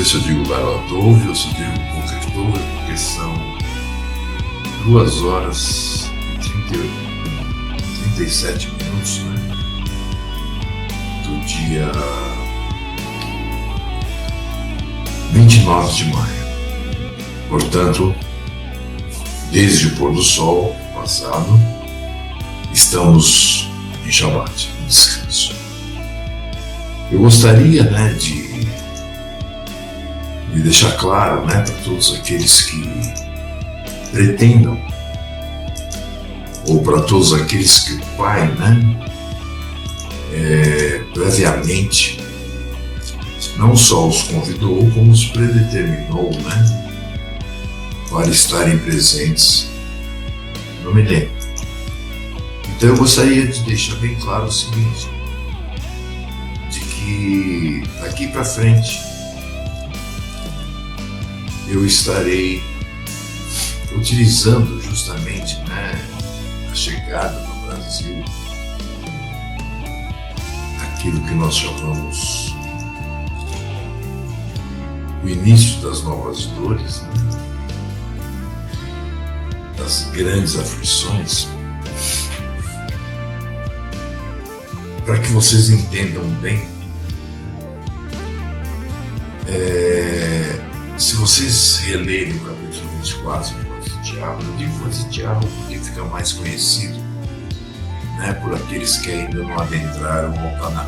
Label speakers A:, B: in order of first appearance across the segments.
A: sei se eu digo Garotovo ou se eu digo Coquetovo, porque são 2 horas e 37 minutos, né? Do dia 29 de maio. Portanto, desde o pôr do sol passado, estamos em Shabbat, em descanso. Eu gostaria, né, de deixar claro, né, para todos aqueles que pretendam, ou para todos aqueles que o Pai, né, previamente não só os convidou, como os predeterminou, né, para estarem presentes no milênio. Então eu gostaria de deixar bem claro o seguinte, de que daqui para frente eu estarei utilizando justamente, né, a chegada no Brasil, aquilo que nós chamamos o início das novas dores, né, das grandes aflições, para que vocês entendam bem. Se vocês relerem o capítulo 24 do Livro de Tiago, eu digo Livro de Tiago porque fica mais conhecido, né, por aqueles que ainda não adentraram ao Taná.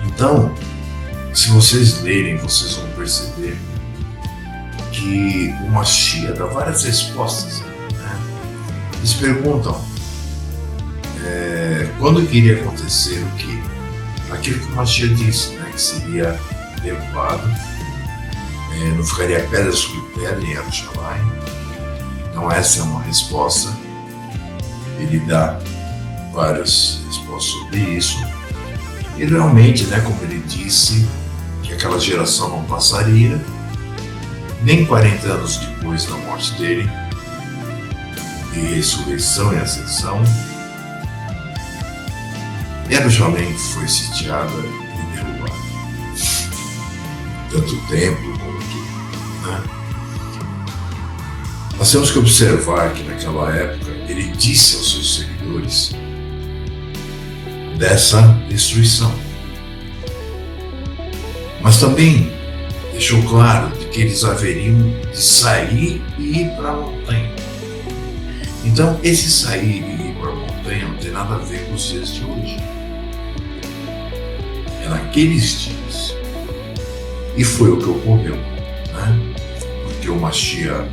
A: Então, se vocês lerem, vocês vão perceber que o Mashiach dá várias respostas, né? Eles perguntam quando que iria acontecer o quê? Aquilo que o Mashiach disse, né, que seria derrubado, não ficaria pedra sobre pedra em Jerusalém. Então essa é uma resposta. Ele dá várias respostas sobre isso. E realmente, né, como ele disse, que aquela geração não passaria, nem 40 anos depois da morte dele, e ressurreição e ascensão, Jerusalém foi sitiada e derrubada. Tanto o templo como tudo, né? Nós temos que observar que naquela época ele disse aos seus seguidores dessa destruição. Mas também deixou claro de que eles haveriam de sair e ir para a montanha. Então, esse sair e ir para a montanha não tem nada a ver com os dias de hoje. É naqueles dias. E foi o que ocorreu, né? Porque o Mashiach,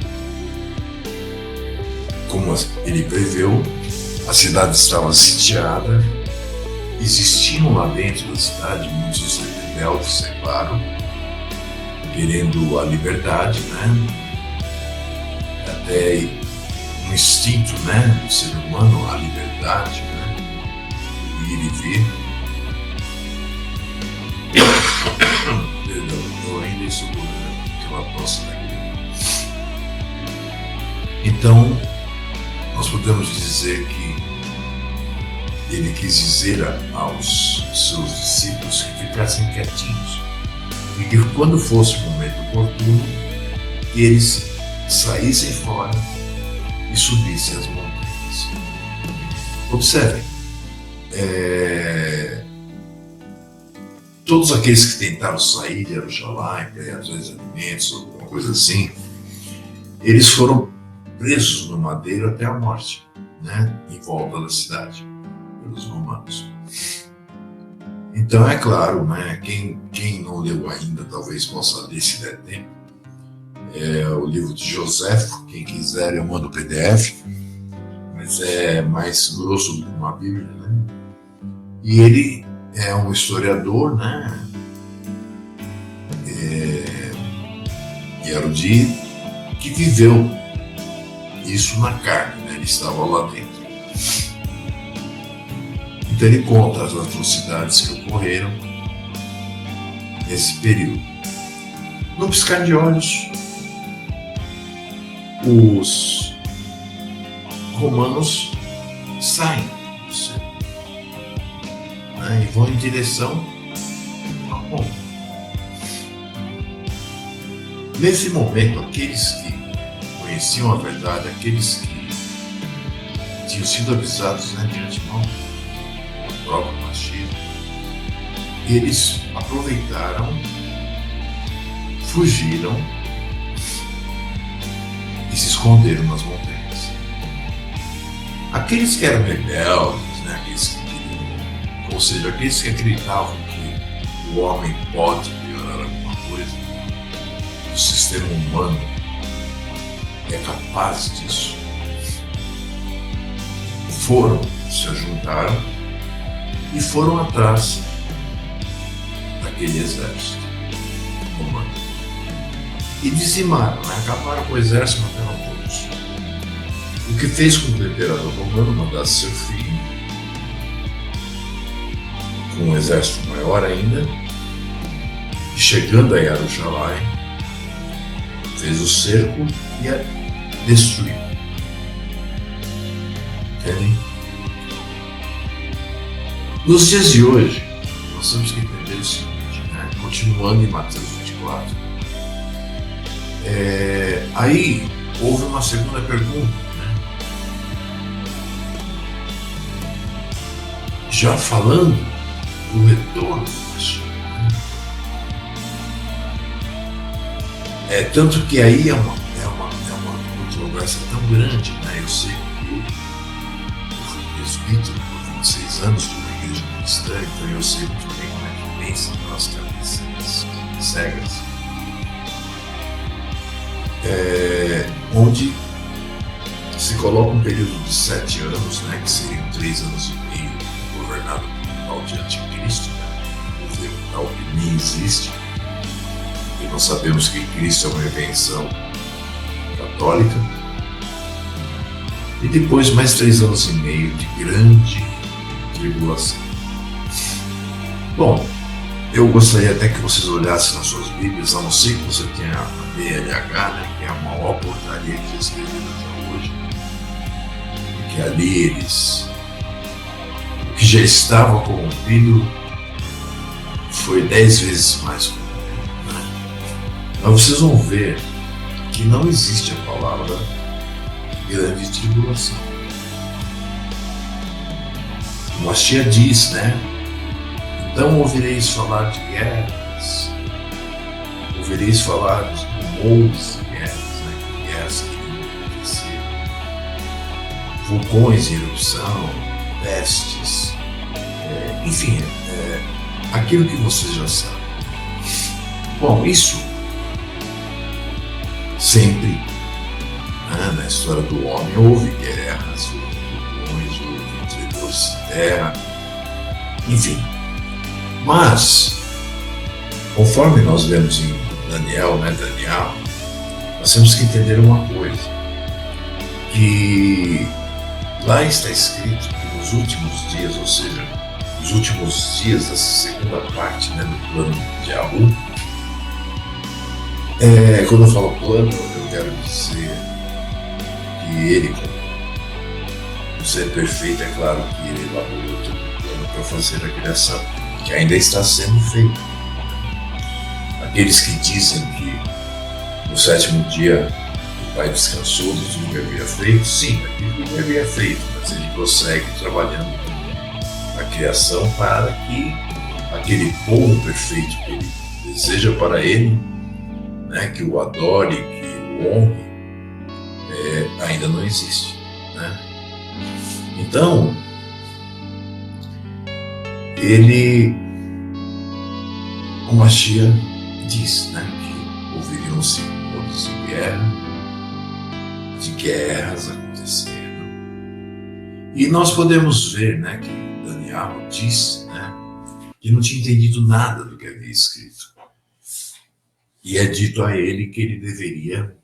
A: como ele preveu, a cidade estava sitiada, existiam lá dentro da cidade muitos rebeldes, é claro, querendo a liberdade, né? Até um instinto, né, do ser humano, a liberdade, né? Ir e vir. Perdão, eu ainda estou com aquela tosse daqui. Então, nós podemos dizer que ele quis dizer aos seus discípulos que ficassem quietinhos e que quando fosse o momento oportuno, eles saíssem fora e subissem as montanhas. Observem, todos aqueles que tentaram sair de Jerusalém, pegar os alimentos, alguma coisa assim, eles foram presos no madeiro até a morte, né, em volta da cidade, pelos romanos. Então é claro, né, quem não leu ainda talvez possa ler se der tempo, o livro de Joséfo, quem quiser eu mando o PDF, mas é mais grosso do que uma Bíblia, né? E ele é um historiador, né, erudito, que viveu isso na carne, né? Ele estava lá dentro. Então ele conta as atrocidades que ocorreram nesse período. No piscar de olhos, os romanos saem do céu, né, e vão em direção a Roma. Nesse momento, aqueles que conheciam a verdade, aqueles que tinham sido avisados, né, de antemão, o próprio Mashiach, eles aproveitaram, fugiram e se esconderam nas montanhas. Aqueles que eram rebeldes, né, aqueles que queriam, ou seja, aqueles que acreditavam que o homem pode melhorar alguma coisa, o sistema humano é capaz disso, foram, se juntaram e foram atrás daquele exército romano. E dizimaram, né? Acabaram com o exército, mataram todos. O que fez com que o imperador romano mandasse seu filho, com um exército maior ainda, e chegando a Jerusalém, fez o cerco e a destruiu. Entendem? Nos dias de hoje, nós temos que entender o seguinte, né? Continuando em Mateus 24, aí houve uma segunda pergunta, né? Já falando do retorno do Mashiach, né? Tanto que aí é uma controvérsia tão grande, né? Eu sei que eu fui presbítero por 26 anos de uma igreja cristã, então eu sei muito bem como é que pensa pelas cabeças cegas. Onde se coloca um período de 7 anos, né, que seriam 3 anos e meio, governado por tal de anticristo, né, governo tal que nem existe, e nós sabemos que Cristo é uma invenção católica, e depois mais 3 anos e meio de grande tribulação. Bom, eu gostaria até que vocês olhassem nas suas Bíblias, a não ser que você tenha a BLH, né, que é a maior portaria que já escreveram até hoje, porque ali eles, o que já estava corrompido foi 10 vezes mais corrompido, né? Mas vocês vão ver que não existe a palavra grande tribulação. O Mashiach diz, né? Então ouvireis falar de guerras, ouvireis falar de rumores de guerras, né? Guerras que iriam acontecer, vulcões em erupção, pestes, enfim, aquilo que vocês já sabem. Bom, isso sempre, né, na história do homem houve guerras, houve vulcões, houve tremores de terra, enfim. Mas, conforme nós vemos em Daniel, nós temos que entender uma coisa, que lá está escrito que nos últimos dias, ou seja, nos últimos dias dessa segunda parte, né, do plano de Yahu, quando eu falo plano, eu quero dizer que ele, como ser perfeito, é claro que ele elaborou todo o plano para fazer a criação, que ainda está sendo feito. Aqueles que dizem que no 7º dia o Pai descansou de tudo que havia feito, sim, aquilo que ele havia feito, mas ele prossegue trabalhando na criação para que aquele povo perfeito que ele deseja para ele, né, que o adore, que o honre, ainda não existe, né? Então, o Mashiach diz, né, que ouviriam-se rumores de guerras acontecendo. E nós podemos ver, né, que Daniel disse, né, que não tinha entendido nada do que havia escrito. E é dito a ele que ele deveria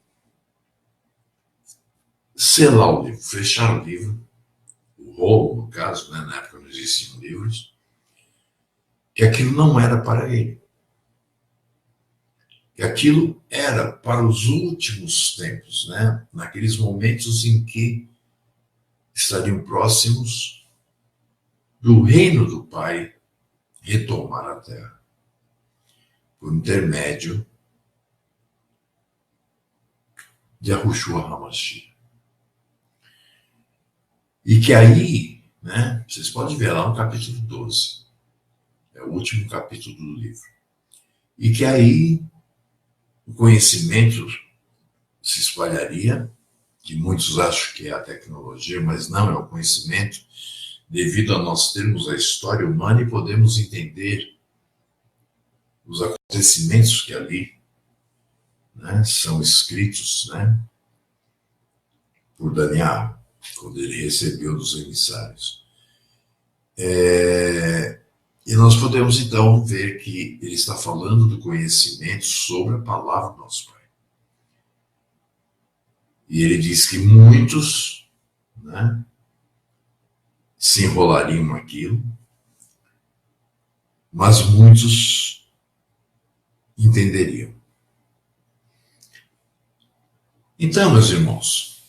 A: selar o livro, fechar o livro, o rolo, no caso, né, na época não existiam livros, que aquilo não era para ele. Que aquilo era para os últimos tempos, né? Naqueles momentos em que estariam próximos do reino do Pai retomar a terra, por intermédio de Yahushua HaMashiach. E que aí, né, vocês podem ver lá no capítulo 12, é o último capítulo do livro, e que aí o conhecimento se espalharia, que muitos acham que é a tecnologia, mas não, é o conhecimento, devido a nós termos a história humana e podemos entender os acontecimentos que ali, né, são escritos, né, por Daniel, quando ele recebeu dos emissários. E nós podemos então ver que ele está falando do conhecimento sobre a palavra do nosso Pai. E ele diz que muitos, né, se enrolariam naquilo, mas muitos entenderiam. Então, meus irmãos,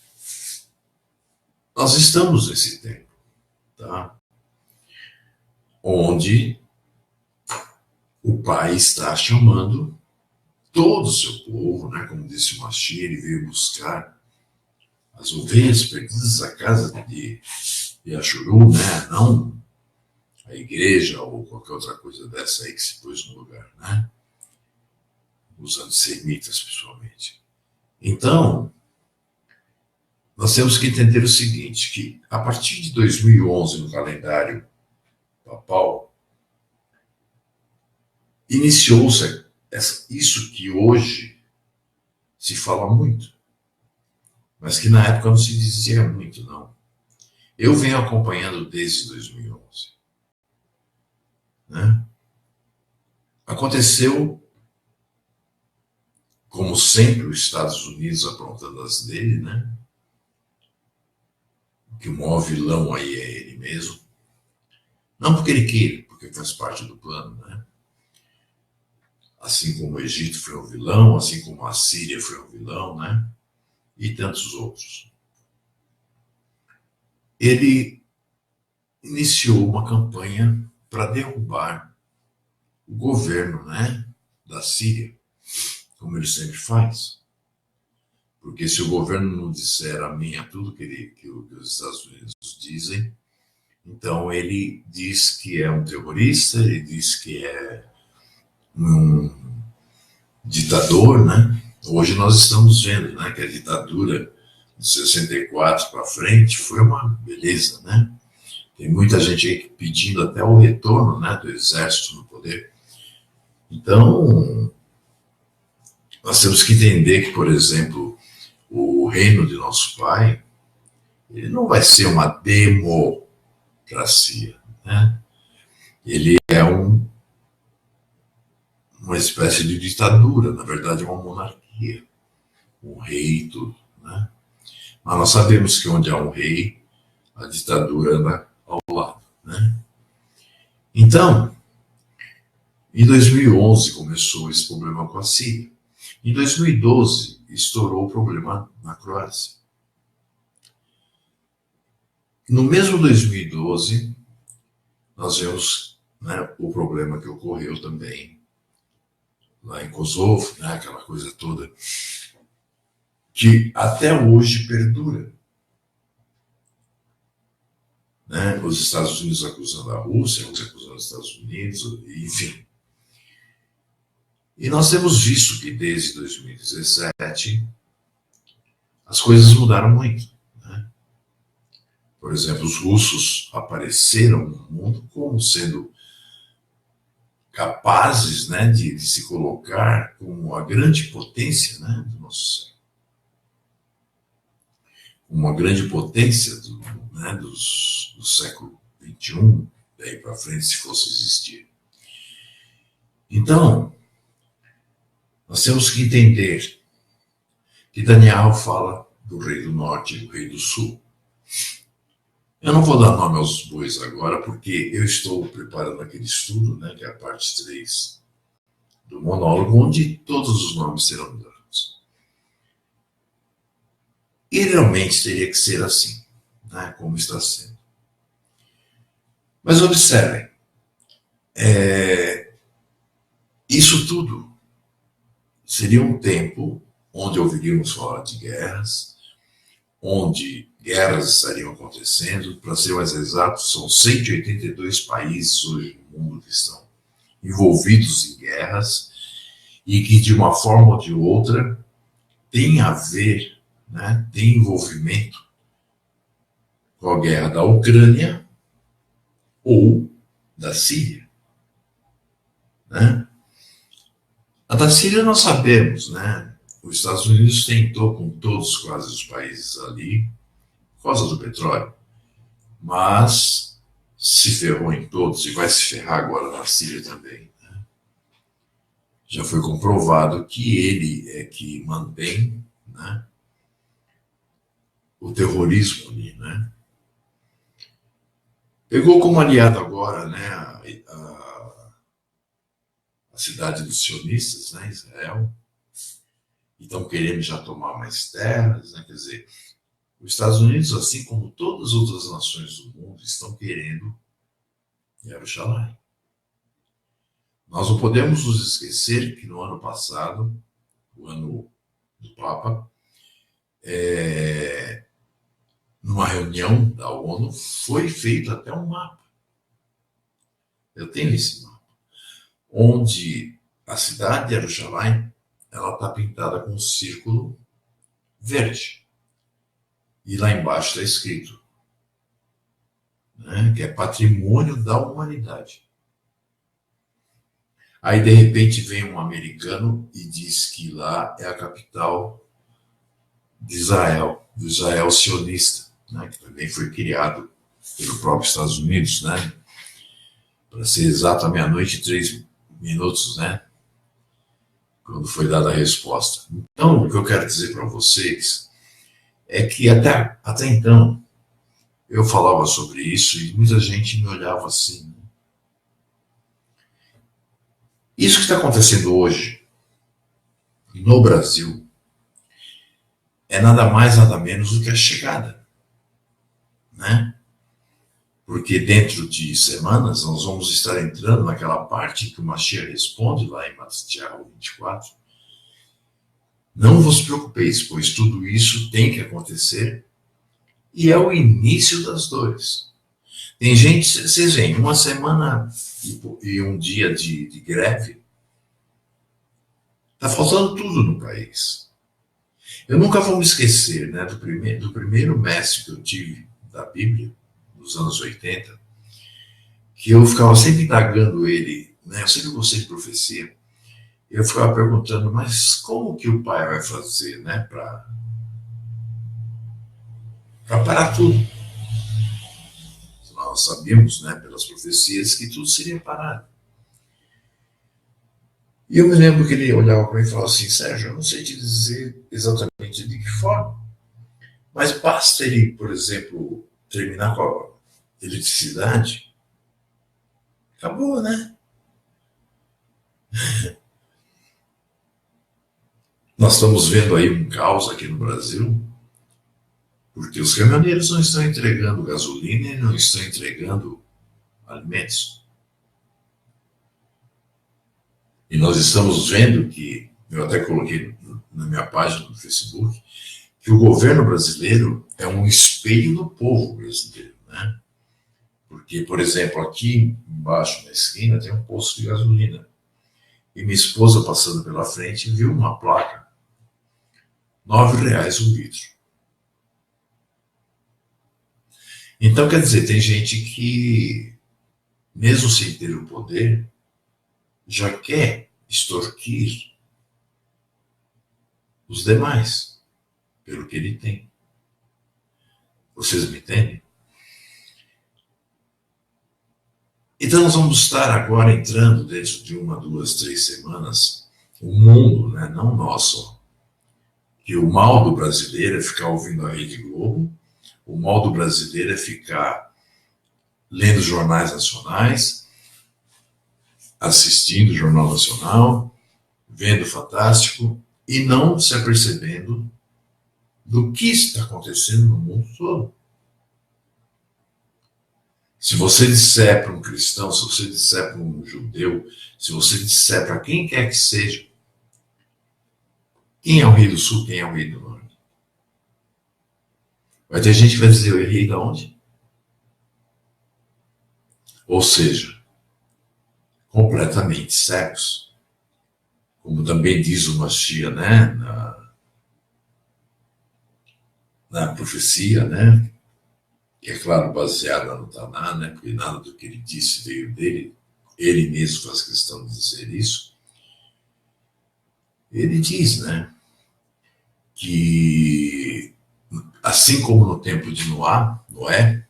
A: nós estamos nesse tempo, tá? Onde o Pai está chamando todo o seu povo, né? Como disse o Mashiach, ele veio buscar as ovelhas perdidas da casa de Yashuru, né? Não a igreja ou qualquer outra coisa dessa aí que se pôs no lugar, né? Os antissemitas, principalmente. Então, nós temos que entender o seguinte, que a partir de 2011, no calendário papal, iniciou-se isso que hoje se fala muito, mas que na época não se dizia muito, não. Eu venho acompanhando desde 2011. Né? Aconteceu, como sempre, os Estados Unidos aprontando as dele, né? Que o maior vilão aí é ele mesmo. Não porque ele queira, porque faz parte do plano, né? Assim como o Egito foi um vilão, assim como a Síria foi um vilão, né? E tantos outros. Ele iniciou uma campanha para derrubar o governo, né, da Síria, como ele sempre faz. Porque se o governo não disser amém a tudo que os Estados Unidos dizem, então ele diz que é um terrorista, ele diz que é um ditador, né? Hoje nós estamos vendo, né, que a ditadura de 64 para frente foi uma beleza, né? Tem muita gente aí pedindo até o retorno, né, do exército no poder. Então, nós temos que entender que, por exemplo, o reino de nosso Pai, ele não vai ser uma democracia, né? Ele é uma espécie de ditadura, na verdade é uma monarquia, um rei e tudo, né? Mas nós sabemos que onde há um rei, a ditadura anda ao lado, né? Então, em 2011 começou esse problema com a Síria. Em 2012 estourou o problema na Croácia. No mesmo 2012, nós vemos, né, o problema que ocorreu também lá em Kosovo, né, aquela coisa toda, que até hoje perdura. Né? Os Estados Unidos acusando a Rússia, a Rússia acusando os Estados Unidos, enfim. E nós temos visto que desde 2017 as coisas mudaram muito. Né? Por exemplo, os russos apareceram no mundo como sendo capazes, né, de se colocar como a grande potência, né, do nosso século. Uma grande potência né, do século XXI, daí para frente, se fosse existir. Então, nós temos que entender que Daniel fala do rei do norte e do rei do sul. Eu não vou dar nome aos bois agora, porque eu estou preparando aquele estudo, né, que é a parte 3 do monólogo, onde todos os nomes serão dados. E realmente teria que ser assim, né, como está sendo. Mas observem, isso tudo seria um tempo onde ouviríamos falar de guerras, onde guerras estariam acontecendo. Para ser mais exato, são 182 países hoje no mundo que estão envolvidos em guerras e que, de uma forma ou de outra, tem a ver, né, tem envolvimento com a guerra da Ucrânia ou da Síria. Né? A da Síria nós sabemos, né? Os Estados Unidos tentou com todos quase os países ali, por causa do petróleo, mas se ferrou em todos e vai se ferrar agora na Síria também. Né? Já foi comprovado que ele é que mantém, né, o terrorismo ali, né? Pegou como aliado agora, né, a cidade dos sionistas, né, Israel, e estão querendo já tomar mais terras, né, quer dizer, os Estados Unidos, assim como todas as outras nações do mundo, estão querendo Jerusalém. Nós não podemos nos esquecer que no ano passado, o ano do Papa, numa reunião da ONU, foi feito até um mapa. Eu tenho esse mapa, onde a cidade de Jerusalém ela está pintada com um círculo verde. E lá embaixo está escrito, né, que é patrimônio da humanidade. Aí, de repente, vem um americano e diz que lá é a capital de Israel, do Israel sionista, né, que também foi criado pelo próprio Estados Unidos, né, para ser exato, à 00:03, né, quando foi dada a resposta. Então, o que eu quero dizer para vocês é que até então eu falava sobre isso e muita gente me olhava assim. Né? Isso que está acontecendo hoje no Brasil é nada mais, nada menos do que a chegada, né? Porque dentro de semanas nós vamos estar entrando naquela parte que o Mashiach responde lá em Mateus 24. Não vos preocupeis, pois tudo isso tem que acontecer e é o início das dores. Tem gente, vocês veem, uma semana e um dia de greve, está faltando tudo no país. Eu nunca vou me esquecer, né, do primeiro mestre que eu tive da Bíblia, nos anos 80, que eu ficava sempre indagando ele, né, eu sempre gostei de profecia, eu ficava perguntando, mas como que o pai vai fazer, né, para parar tudo? Nós sabíamos, né, pelas profecias, que tudo seria parado. E eu me lembro que ele olhava para mim e falava assim, Sérgio, eu não sei te dizer exatamente de que forma, mas basta ele, por exemplo, terminar com a eletricidade, acabou, né? Nós estamos vendo aí um caos aqui no Brasil, porque os caminhoneiros não estão entregando gasolina e não estão entregando alimentos. E nós estamos vendo que, eu até coloquei na minha página do Facebook, que o governo brasileiro é um espelho do povo brasileiro, né? Porque, por exemplo, aqui embaixo na esquina tem um posto de gasolina. E minha esposa, passando pela frente, viu uma placa, R$ 9 o litro. Então, quer dizer, tem gente que, mesmo sem ter o poder, já quer extorquir os demais pelo que ele tem. Vocês me entendem? Então nós vamos estar agora entrando dentro de 1, 2, 3 semanas, o mundo, né, não nós só, que o mal do brasileiro é ficar ouvindo a Rede Globo, o mal do brasileiro é ficar lendo jornais nacionais, assistindo o Jornal Nacional, vendo Fantástico e não se apercebendo do que está acontecendo no mundo todo. Se você disser para um cristão, se você disser para um judeu, se você disser para quem quer que seja, Quem é o rei do sul, quem é o rei do norte? Vai ter gente que vai dizer, eu errei de onde? Ou seja, completamente cegos. Como também diz o Mashiach, né, na profecia, né, que é claro baseada no Taná, né, porque nada do que ele disse veio dele, ele mesmo faz questão de dizer isso. Ele diz, né, que assim como no tempo de Noé,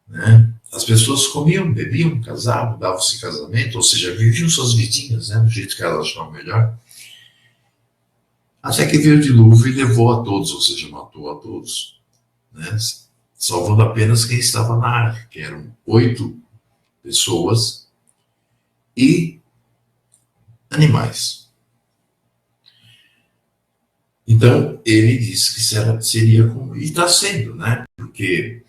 A: né, as pessoas comiam, bebiam, casavam, davam-se casamento, ou seja, viviam suas vidinhas, né, do jeito que elas achavam melhor, até que veio o dilúvio e levou a todos, ou seja, matou a todos, né, salvando apenas quem estava na arca, que eram 8 pessoas e animais. Então, ele disse que seria como. E está sendo, né? Porque,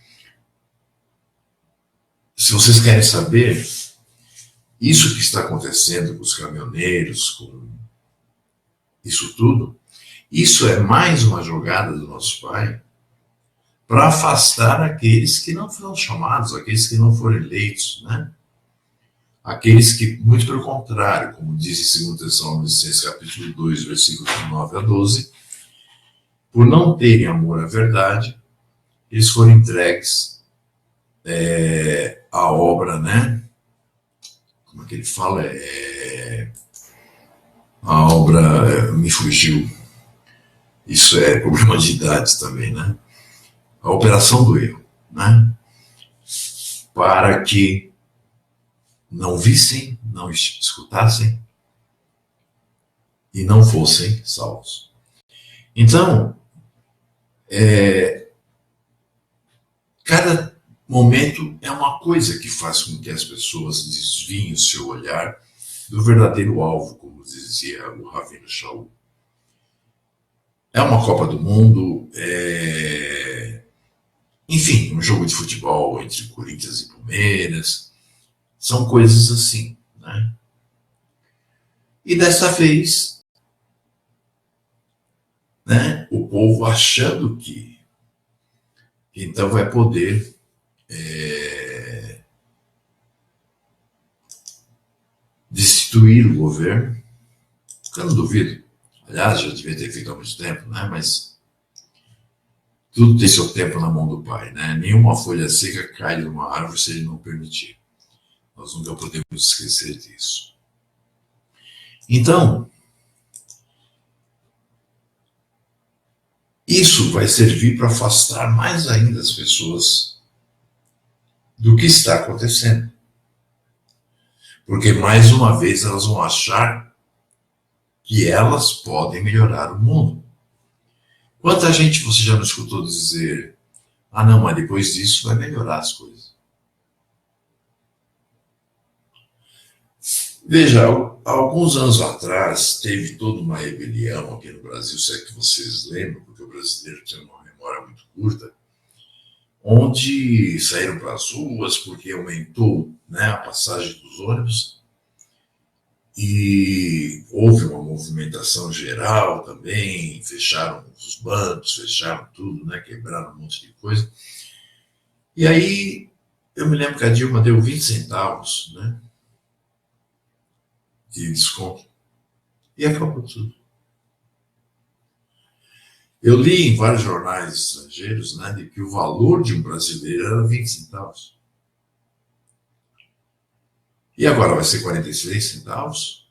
A: se vocês querem saber, isso que está acontecendo com os caminhoneiros, com isso tudo, isso é mais uma jogada do nosso Pai para afastar aqueles que não foram chamados, aqueles que não foram eleitos, né? Aqueles que, muito pelo contrário, como diz em 2 Tessalonicenses, capítulo 2, versículos 9 a 12, por não terem amor à verdade, eles foram entregues à obra, né? Como é que ele fala? A obra me fugiu. Isso é problema de idade também, né? A operação do erro, né? Para que não vissem, não escutassem e não fossem salvos. Então, cada momento é uma coisa que faz com que as pessoas desviem o seu olhar do verdadeiro alvo, como dizia o Ravino Shaul. É uma Copa do Mundo, enfim, um jogo de futebol entre Corinthians e Palmeiras, são coisas assim, né? E dessa vez, né, o povo achando que então vai poder destituir o governo, eu não duvido. Aliás, já devia ter feito há muito tempo, né? Mas tudo tem seu tempo na mão do Pai, né? Nenhuma folha seca cai de uma árvore se ele não permitir. Nós nunca podemos esquecer disso. Então, isso vai servir para afastar mais ainda as pessoas do que está acontecendo. Porque, mais uma vez, elas vão achar que elas podem melhorar o mundo. Quanta gente você já não escutou dizer, ah não, mas depois disso vai melhorar as coisas. Veja, alguns anos atrás teve toda uma rebelião aqui no Brasil, se é que vocês lembram, porque o brasileiro tem uma memória muito curta, onde saíram para as ruas porque aumentou, né, a passagem dos ônibus e houve uma movimentação geral também, fecharam os bancos, fecharam tudo, né, quebraram um monte de coisa. E aí eu me lembro que a Dilma deu 20 centavos, né, de desconto e acabou tudo. Eu li em vários jornais estrangeiros, né, de que o valor de um brasileiro era 20 centavos. E agora vai ser 46 centavos?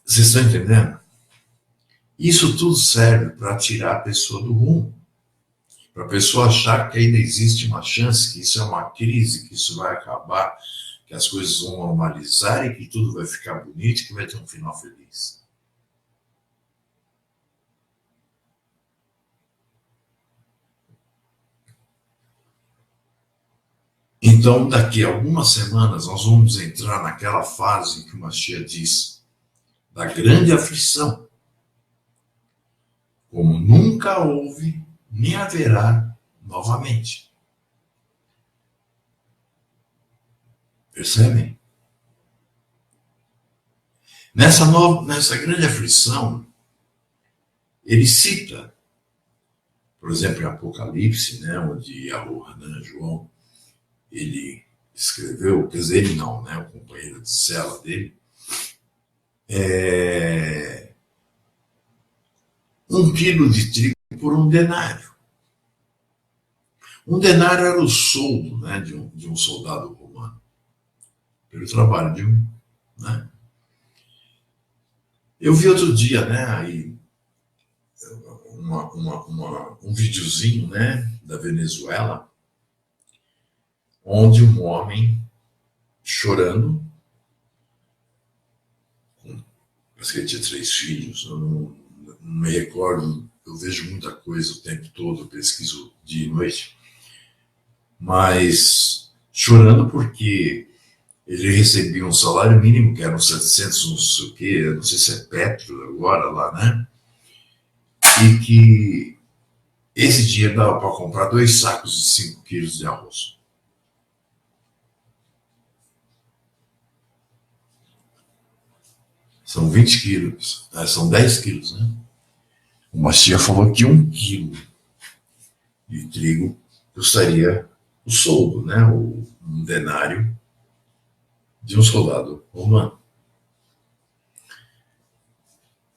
A: Vocês estão entendendo? Isso tudo serve para tirar a pessoa do rumo. Para a pessoa achar que ainda existe uma chance, que isso é uma crise, que isso vai acabar, que as coisas vão normalizar e que tudo vai ficar bonito e que vai ter um final feliz. Então, daqui a algumas semanas, nós vamos entrar naquela fase em que o Mashiach diz da grande aflição, como nunca houve, nem haverá novamente. Percebem? Nessa grande aflição, ele cita, por exemplo, em Apocalipse, né, onde Hanan, João, ele escreveu, quer dizer, ele não, né, o companheiro de cela dele, 1 quilo de trigo por 1 denário. 1 denário era o soldo, né, de um soldado romano, pelo trabalho de um. Né? Eu vi outro dia, né, aí, um videozinho, né, da Venezuela, onde um homem chorando, parece que ele tinha 3 filhos, eu não me recordo, eu vejo muita coisa o tempo todo, pesquiso dia e noite, mas chorando porque ele recebia um salário mínimo, que eram 700, não sei o quê, não sei se é Petro agora lá, né? E que esse dinheiro dava para comprar 2 sacos de 5 quilos de arroz. São 20 quilos, são 10 quilos, né? O Mastia falou que 1 quilo de trigo custaria o soldo, né? Um denário de um soldado romano.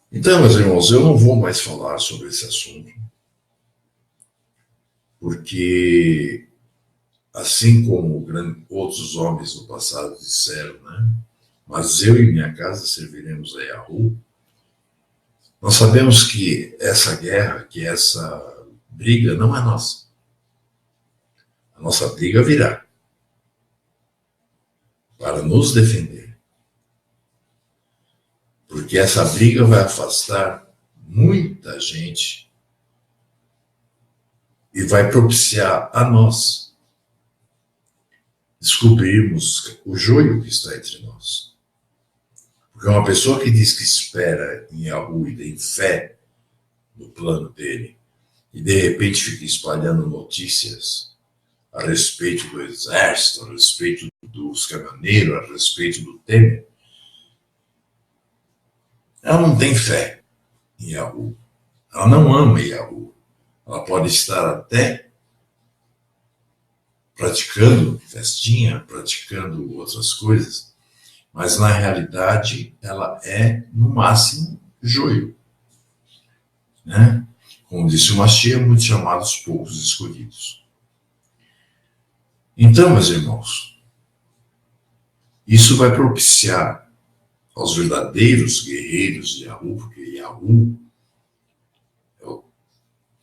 A: Então, meus irmãos, eu não vou mais falar sobre esse assunto, porque, assim como outros homens no passado disseram, né? Mas eu e minha casa serviremos a Yahweh. Nós sabemos que essa guerra, que essa briga não é nossa. A nossa briga virá para nos defender. Porque essa briga vai afastar muita gente e vai propiciar a nós descobrirmos o joio que está entre nós. Porque uma pessoa que diz que espera em Yahweh e tem fé no plano dele, e de repente fica espalhando notícias a respeito do exército, a respeito dos caminhoneiros, a respeito do Temer, ela não tem fé em Yahweh. Ela não ama Yahweh. Ela pode estar até praticando festinha, praticando outras coisas, mas na realidade ela é, no máximo, joio. Né? Como disse o Mashiach, muitos chamados, poucos escolhidos. Então, meus irmãos, isso vai propiciar aos verdadeiros guerreiros de Yahweh, porque Yahweh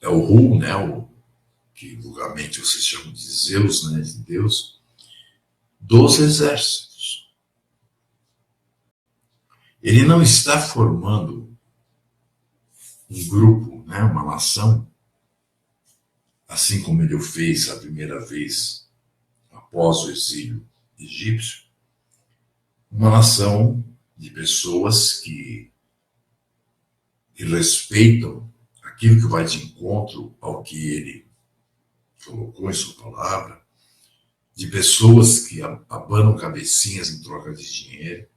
A: é o Ru, né, o que vulgarmente vocês chamam de Zeus, né, de Deus, dos exércitos. Ele não está formando um grupo, né, uma nação, assim como ele o fez a primeira vez após o exílio egípcio, uma nação de pessoas que respeitam aquilo que vai de encontro ao que ele colocou em sua palavra, de pessoas que abanam cabecinhas em troca de dinheiro,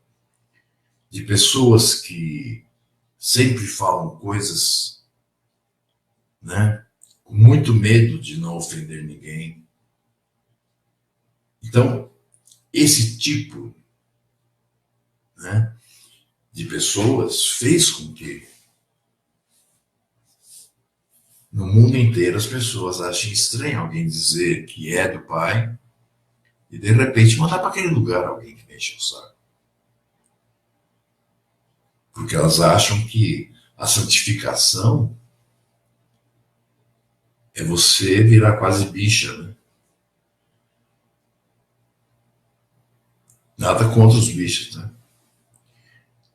A: de pessoas que sempre falam coisas, né, com muito medo de não ofender ninguém. Então, esse tipo, né, de pessoas fez com que no mundo inteiro as pessoas achem estranho alguém dizer que é do Pai e de repente mandar para aquele lugar alguém que mexe o saco. Porque elas acham que a santificação é você virar quase bicha, né? Nada contra os bichos, né?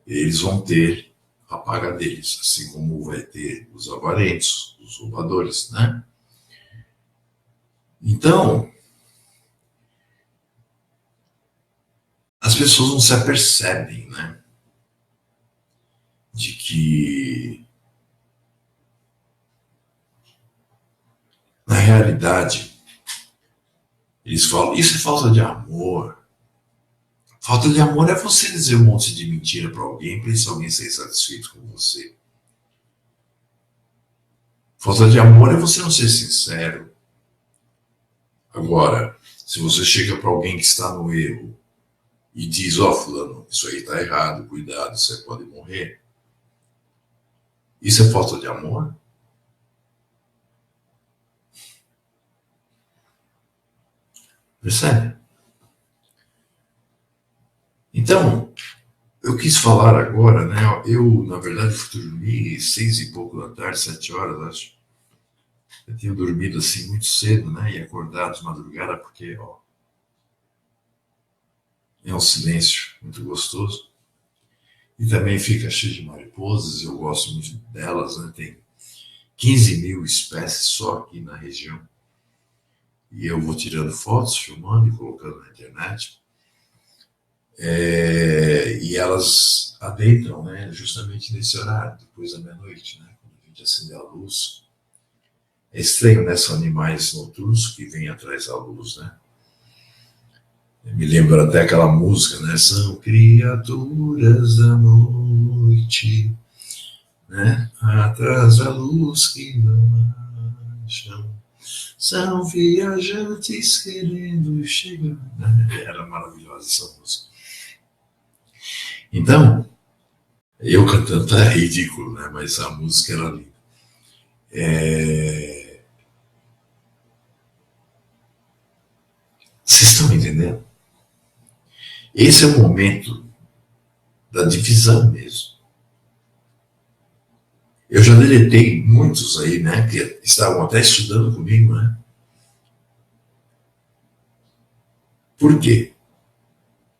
A: Eles vão ter a paga deles, assim como vai ter os avarentos, os roubadores, né? Então, as pessoas não se apercebem, né? De que, na realidade, eles falam, isso é falta de amor. Falta de amor é você dizer um monte de mentira para alguém para esse alguém ser satisfeito com você. Falta de amor é você não ser sincero. Agora, se você chega para alguém que está no erro e diz, fulano, isso aí está errado, cuidado, você pode morrer. Isso é falta de amor? Percebe? Então, eu quis falar agora, né? Eu, na verdade, fui dormir 6 e pouco da tarde, 7 horas, acho. Eu tinha dormido assim muito cedo, né? E acordado de madrugada, porque, é um silêncio muito gostoso. E também fica cheio de mariposas, eu gosto muito delas, né? Tem 15 mil espécies só aqui na região. E eu vou tirando fotos, filmando e colocando na internet. E elas adentram, né, justamente nesse horário, depois da meia-noite, né, quando a gente acende a luz. É estranho, né, são animais noturnos que vêm atrás da luz, né. Me lembra até aquela música, né, são criaturas da noite, né, atrás da luz que não acham, são viajantes querendo chegar. Era maravilhosa essa música. Então, eu cantando é ridículo, né? Mas a música era linda. Vocês estão entendendo? Esse é o momento da divisão mesmo. Eu já deletei muitos aí, né? Que estavam até estudando comigo, né? Por quê?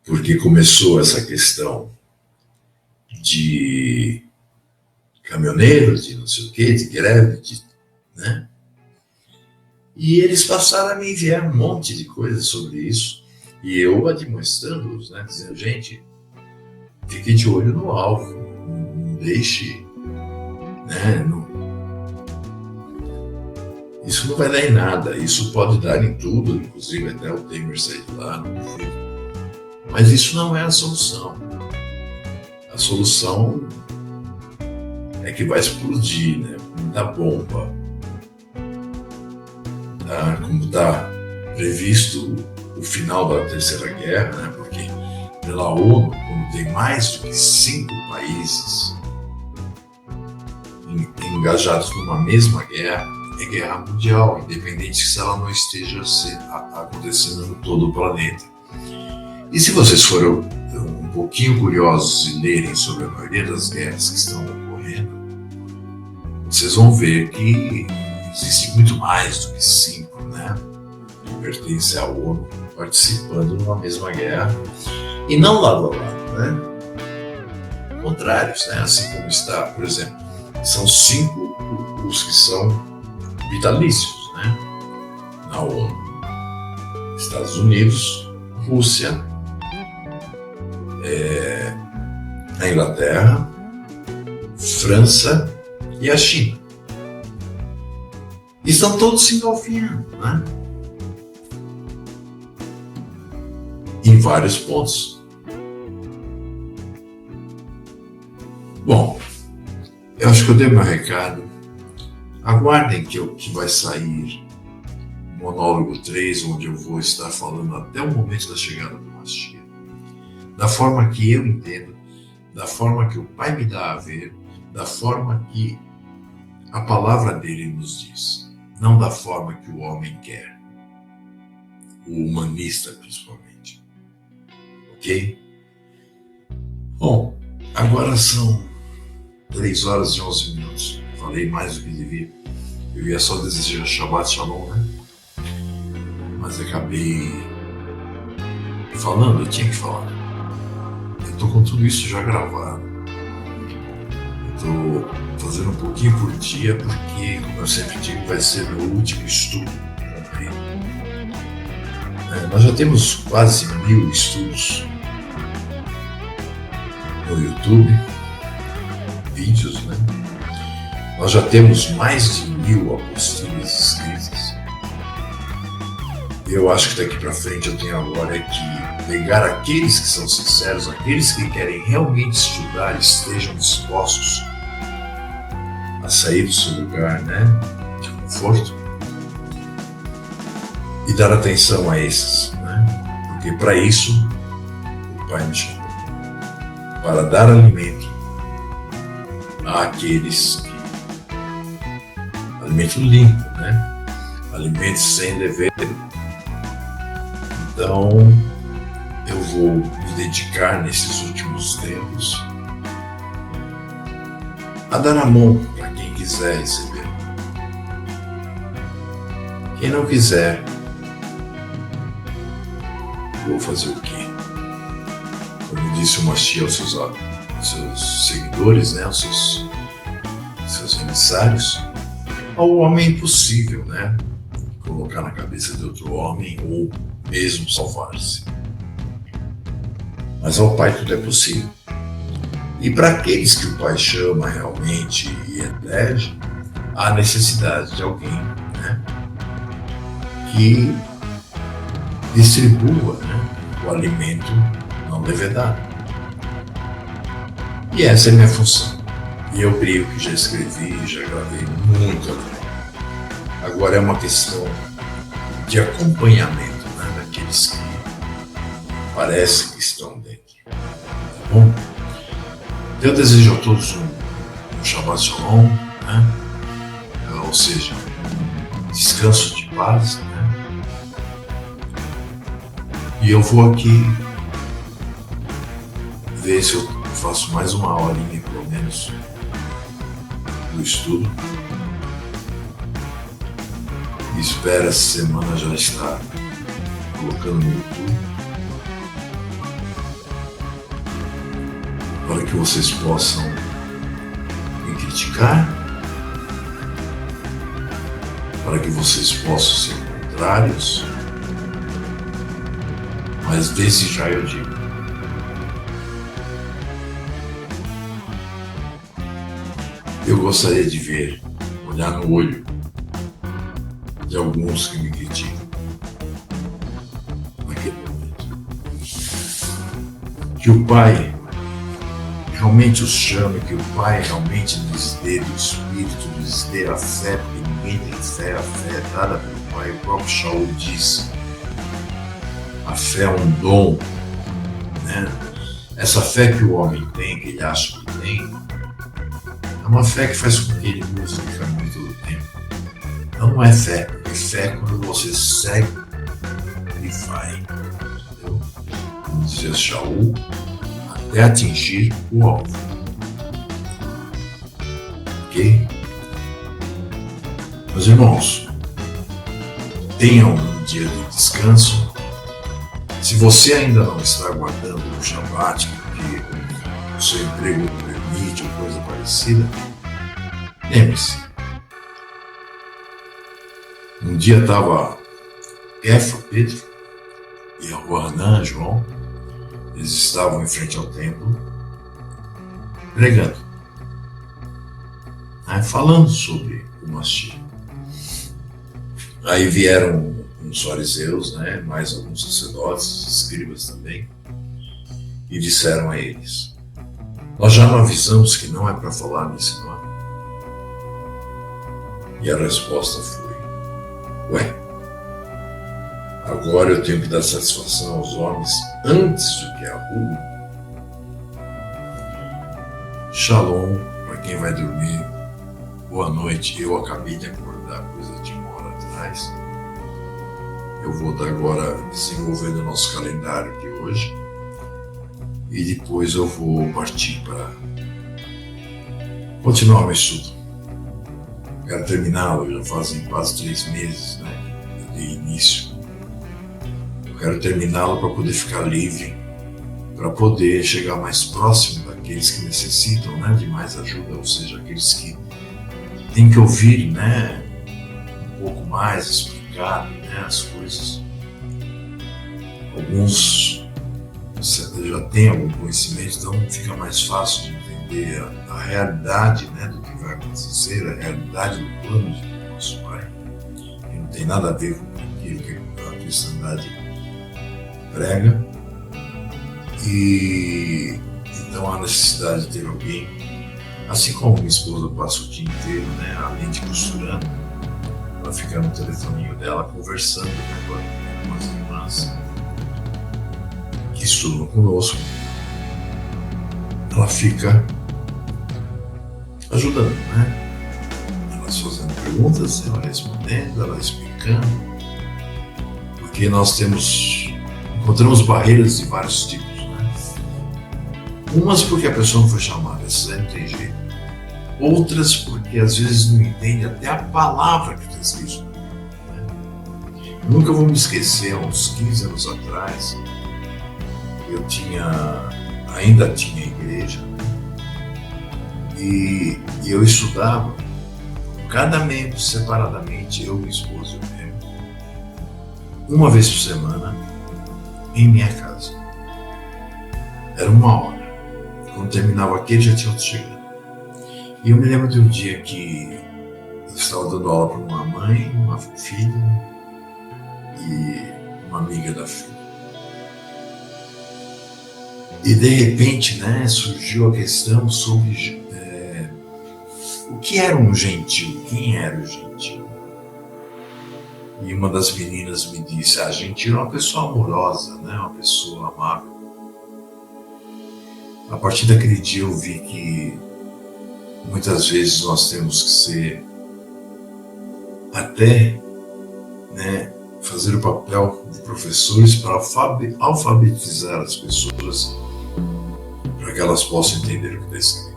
A: Porque começou essa questão de caminhoneiros, de não sei o quê, de greve, né? E eles passaram a me enviar um monte de coisas sobre isso, e eu admoestando-os, né? Dizendo, gente, fique de olho no alvo, não deixe, né? Isso não vai dar em nada, isso pode dar em tudo, inclusive até o Temer sair de lá, não duvido. Mas isso não é a solução. A solução é que vai explodir, né? Muita bomba. Tá? Como está previsto o final da Terceira Guerra, né? Porque pela ONU, quando tem mais do que 5 países engajados numa mesma guerra, é guerra mundial, independente se ela não esteja acontecendo no todo o planeta. E se vocês forem um pouquinho curiosos e lerem sobre a maioria das guerras que estão ocorrendo, vocês vão ver que existe muito mais do que 5, né? Que pertencem à ONU participando numa mesma guerra e não lado a lado, né? Contrários, né? Assim como está, por exemplo, são 5 os que são vitalícios, né? Na ONU: Estados Unidos, Rússia, a Inglaterra, França e a China. Estão todos se engalfinhando, né? Em vários pontos. Bom, eu acho que eu dei meu recado. Aguardem que vai sair o monólogo 3, onde eu vou estar falando até o momento da chegada do Mashiach, da forma que eu entendo, da forma que o Pai me dá a ver, da forma que a palavra dele nos diz, não da forma que o homem quer, o humanista principalmente. Ok? Bom, agora são 3 horas e 11 minutos. Falei mais do que devia. Eu ia só desejar Shabbat Shalom, né? Mas acabei falando, eu tinha que falar. Eu tô com tudo isso já gravado. Eu tô fazendo um pouquinho por dia, porque, como eu sempre digo, vai ser meu último estudo comprido. Nós já temos quase 1000 estudos no YouTube, vídeos, né? Nós já temos mais de 1000 apostilas escritas. eu acho que daqui para frente eu tenho agora é que pegar aqueles que são sinceros, aqueles que querem realmente estudar, estejam dispostos a sair do seu lugar, né, de conforto, e dar atenção a esses, né, porque para isso o Pai me chamou, para dar alimento àqueles que alimento limpo, né, alimento sem dever. Então, eu vou me dedicar nesses últimos tempos a dar a mão para quem quiser receber. Quem não quiser, vou fazer o quê? Como disse o Mashiach aos seus seguidores, né, aos seus emissários, ao homem impossível, né? Colocar na cabeça de outro homem ou mesmo salvar-se. Mas ao Pai tudo é possível. E para aqueles que o Pai chama realmente e elege, há necessidade de alguém, né, que distribua, né, o alimento não levedado. E essa é a minha função. E eu creio que já escrevi, já gravei muito até. Agora é uma questão de acompanhamento, né, daqueles que parecem que estão dentro. Tá bom? Eu desejo a todos um Shabbat Shalom, né? Ou seja, um descanso de paz, né? E eu vou aqui ver se eu faço mais uma horinha, pelo menos, do estudo. Espero essa semana já estar colocando no YouTube, para que vocês possam me criticar, para que vocês possam ser contrários, mas desde já eu digo: eu gostaria de ver, olhar no olho de alguns que me criticam naquele momento. Que o Pai realmente os chame, que o Pai realmente lhes dê do Espírito, lhes dê a fé, porque ninguém tem fé, a fé é dada pelo Pai. O próprio Shaul diz: a fé é um dom, né? Essa fé que o homem tem, que ele acha que tem, é uma fé que faz com que ele use o caminho todo o tempo. Então não é fé, porque fé é quando você segue e vai, entendeu? Como dizia Shaul, até atingir o alvo. Ok? Meus irmãos, tenham um dia de descanso. Se você ainda não está guardando o Shabbat, porque o seu emprego permite ou coisa parecida, lembre-se. Um dia estava Kefa, Pedro, e o Hanan, João, eles estavam em frente ao templo, pregando, né, falando sobre o Mashiach. Aí vieram uns fariseus, né, mais alguns sacerdotes, escribas também, e disseram a eles: nós já não avisamos que não é para falar nesse nome? E a resposta foi: ué, agora eu tenho que dar satisfação aos homens antes do que a rua? Shalom para quem vai dormir. Boa noite. Eu acabei de acordar, coisa de 1 hora atrás. Eu vou estar agora desenvolvendo o nosso calendário de hoje. E depois eu vou partir para continuar meu estudo. Quero terminá-lo, já fazem quase 3 meses, né, de início. Eu quero terminá-lo para poder ficar livre, para poder chegar mais próximo daqueles que necessitam, né, de mais ajuda, ou seja, aqueles que têm que ouvir, né, um pouco mais explicado, né, as coisas. Alguns já têm algum conhecimento, então fica mais fácil de entender a realidade, né, do que vai acontecer, a realidade do plano de nosso Pai. E não tem nada a ver com aquilo que cristandade prega, e então há necessidade de ter alguém, assim como minha esposa passa o dia inteiro, né, além de costurando, ela fica no telefoninho dela conversando, né, com as irmãs que estudam conosco. Ela fica ajudando, né? Elas fazendo perguntas, ela respondendo, ela explicando, porque nós encontramos barreiras de vários tipos, né? Umas porque a pessoa não foi chamada, essa não tem jeito. Outras porque às vezes não entende até a palavra que está escrita. Né? Nunca vou me esquecer, há uns 15 anos atrás, eu ainda tinha igreja, e eu estudava cada membro separadamente, eu, minha esposa e eu mesmo, uma vez por semana, em minha casa. Era 1 hora. Quando terminava aquele, já tinha outro chegando. E eu me lembro de um dia que eu estava dando aula para uma mãe, uma filha e uma amiga da filha. E de repente, né, surgiu a questão sobre o que era um gentil, quem era o gentil. E uma das meninas me disse, a gentil é uma pessoa amorosa, né, uma pessoa amável. A partir daquele dia eu vi que muitas vezes nós temos que ser até, né, fazer o papel de professores para alfabetizar as pessoas, para que elas possam entender o que está escrito.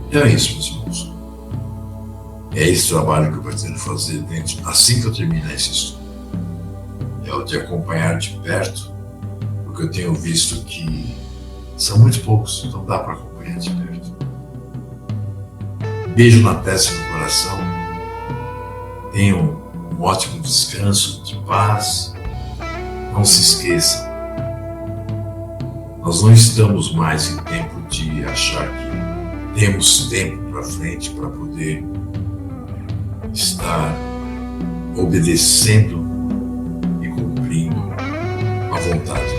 A: Então é isso, meus irmãos. É esse trabalho que eu pretendo fazer assim que eu terminar esse estudo. É o de acompanhar de perto, porque eu tenho visto que são muito poucos, então dá para acompanhar de perto. Beijo na testa e no coração. Tenham um ótimo descanso, de paz. Não se esqueçam, nós não estamos mais em tempo de achar que temos tempo para frente para poder estar obedecendo e cumprindo a vontade